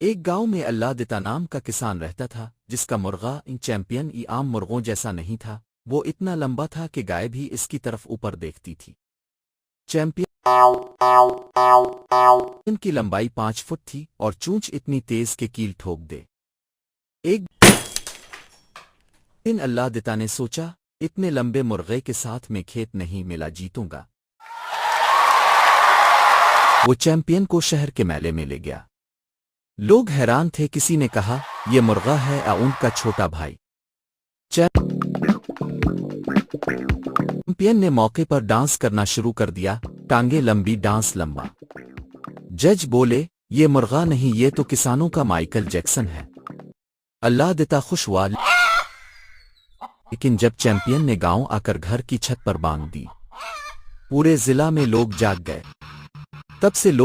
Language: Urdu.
ایک گاؤں میں اللہ دتا نام کا کسان رہتا تھا جس کا مرغا ان چیمپئن ای عام مرغوں جیسا نہیں تھا۔ وہ اتنا لمبا تھا کہ گائے بھی اس کی طرف اوپر دیکھتی تھی۔ چیمپئن کی لمبائی 5 فٹ تھی اور چونچ اتنی تیز کہ کیل ٹھوک دے۔ ایک دن اللہ دتا نے سوچا، اتنے لمبے مرغے کے ساتھ میں کھیت نہیں ملا جیتوں گا۔ وہ چیمپئن کو شہر کے میلے میں لے گیا۔ لوگ حیران تھے، کسی نے کہا یہ مرغا ہے یا اونٹ کا چھوٹا بھائی۔ چیمپئن نے موقع پر ڈانس کرنا شروع کر دیا، ٹانگیں لمبی، ڈانس لمبا۔ جج بولے یہ مرغا نہیں، یہ تو کسانوں کا مائیکل جیکسن ہے۔ اللہ دتا خوش ہوا، لیکن جب چیمپئن نے گاؤں آ کر گھر کی چھت پر باندھ دی، پورے ضلع میں لوگ جاگ گئے۔ تب سے لوگ